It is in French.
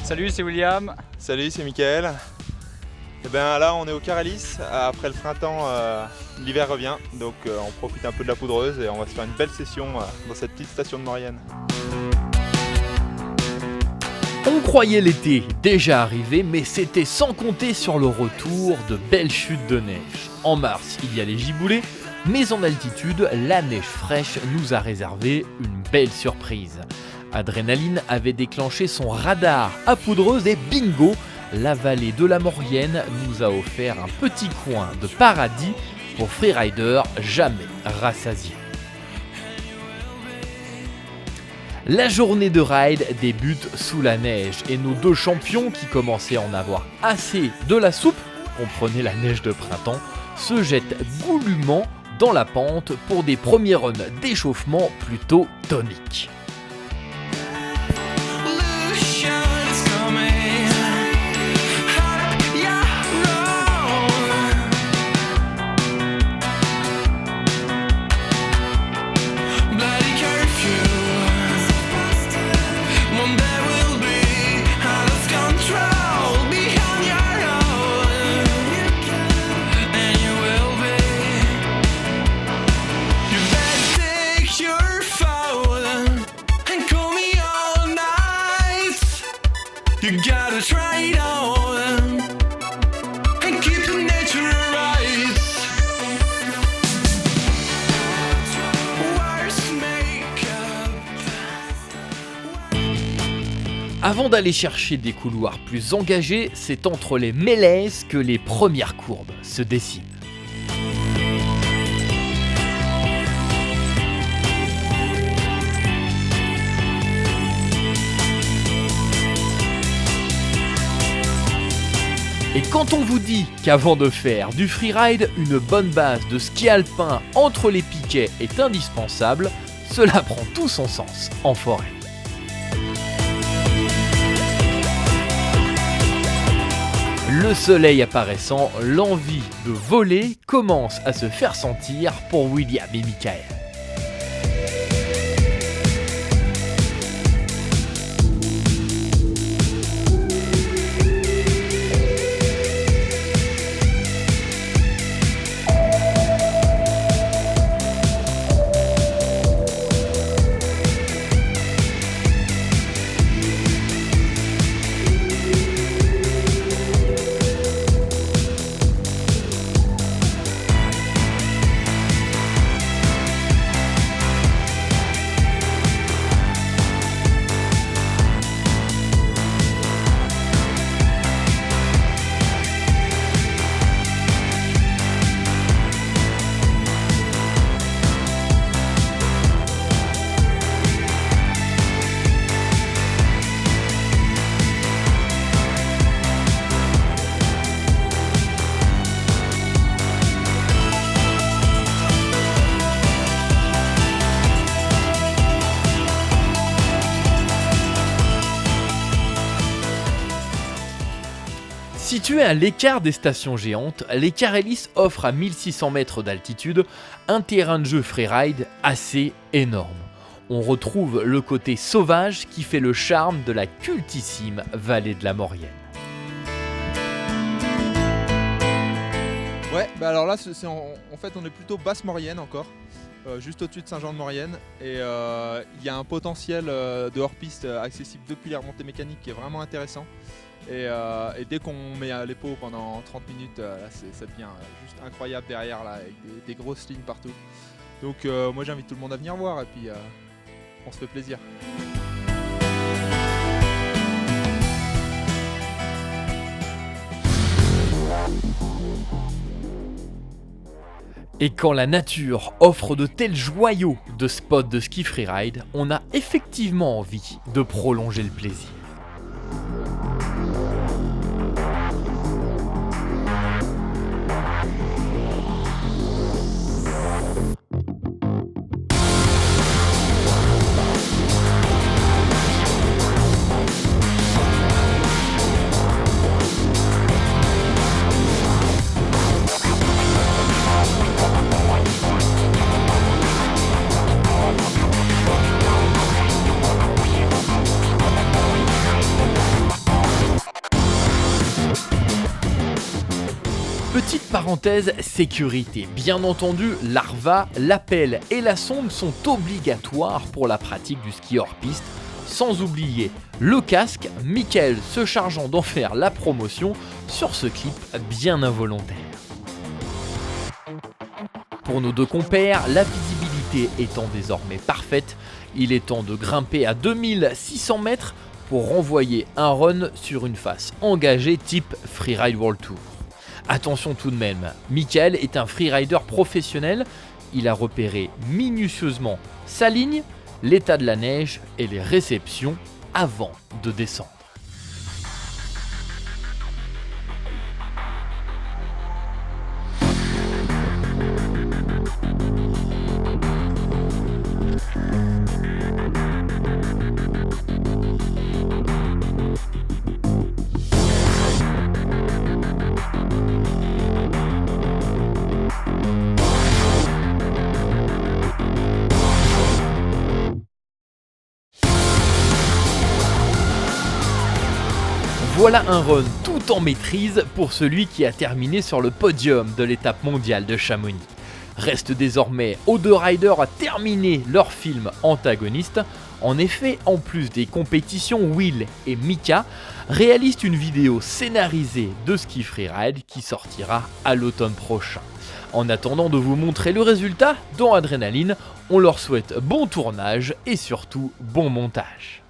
Salut, c'est William. Salut, c'est Mickaël. Et ben là, on est au Caralis. Après le printemps, l'hiver revient. Donc on profite un peu de la poudreuse et on va se faire une belle session dans cette petite station de Maurienne. On croyait l'été déjà arrivé, mais c'était sans compter sur le retour de belles chutes de neige. En mars, il y a les giboulées, mais en altitude, la neige fraîche nous a réservé une belle surprise. Adrénaline avait déclenché son radar à poudreuse et bingo, la vallée de la Maurienne nous a offert un petit coin de paradis pour freeriders jamais rassasiés. La journée de ride débute sous la neige et nos deux champions qui commençaient à en avoir assez de la soupe, comprenez la neige de printemps, se jettent goulûment dans la pente pour des premiers runs d'échauffement plutôt toniques. You gotta try it on and keep the nature right. Worst makeup. Avant d'aller chercher des couloirs plus engagés, c'est entre les mélèzes que les premières courbes se dessinent. Et quand on vous dit qu'avant de faire du freeride, une bonne base de ski alpin entre les piquets est indispensable, cela prend tout son sens en forêt. Le soleil apparaissant, l'envie de voler commence à se faire sentir pour William et Mickaël. Situé à l'écart des stations géantes, les Caralis offrent à 1600 mètres d'altitude un terrain de jeu freeride assez énorme. On retrouve le côté sauvage qui fait le charme de la cultissime vallée de la Maurienne. Ouais, bah alors là, en fait, on est plutôt basse Maurienne encore, juste au-dessus de Saint-Jean-de-Maurienne. Et il y a un potentiel de hors-piste accessible depuis les remontées mécaniques qui est vraiment intéressant. Et dès qu'on met les pots pendant 30 minutes, là, ça devient juste incroyable derrière, là, avec des grosses lignes partout. Donc moi j'invite tout le monde à venir voir et puis on se fait plaisir. Et quand la nature offre de tels joyaux de spots de ski freeride, on a effectivement envie de prolonger le plaisir. Petite parenthèse sécurité, bien entendu, l'ARVA, l'appel et la sonde sont obligatoires pour la pratique du ski hors piste, sans oublier le casque, Michael se chargeant d'en faire la promotion sur ce clip bien involontaire. Pour nos deux compères, la visibilité étant désormais parfaite, il est temps de grimper à 2600 mètres pour renvoyer un run sur une face engagée type Freeride World Tour. Attention tout de même, Michael est un freerider professionnel, il a repéré minutieusement sa ligne, l'état de la neige et les réceptions avant de descendre. Voilà un run tout en maîtrise pour celui qui a terminé sur le podium de l'étape mondiale de Chamonix. Reste désormais aux deux riders à terminer leur film antagoniste. En effet, en plus des compétitions, Will et Mika réalisent une vidéo scénarisée de ski freeride qui sortira à l'automne prochain. En attendant de vous montrer le résultat dans Adrénaline, on leur souhaite bon tournage et surtout bon montage.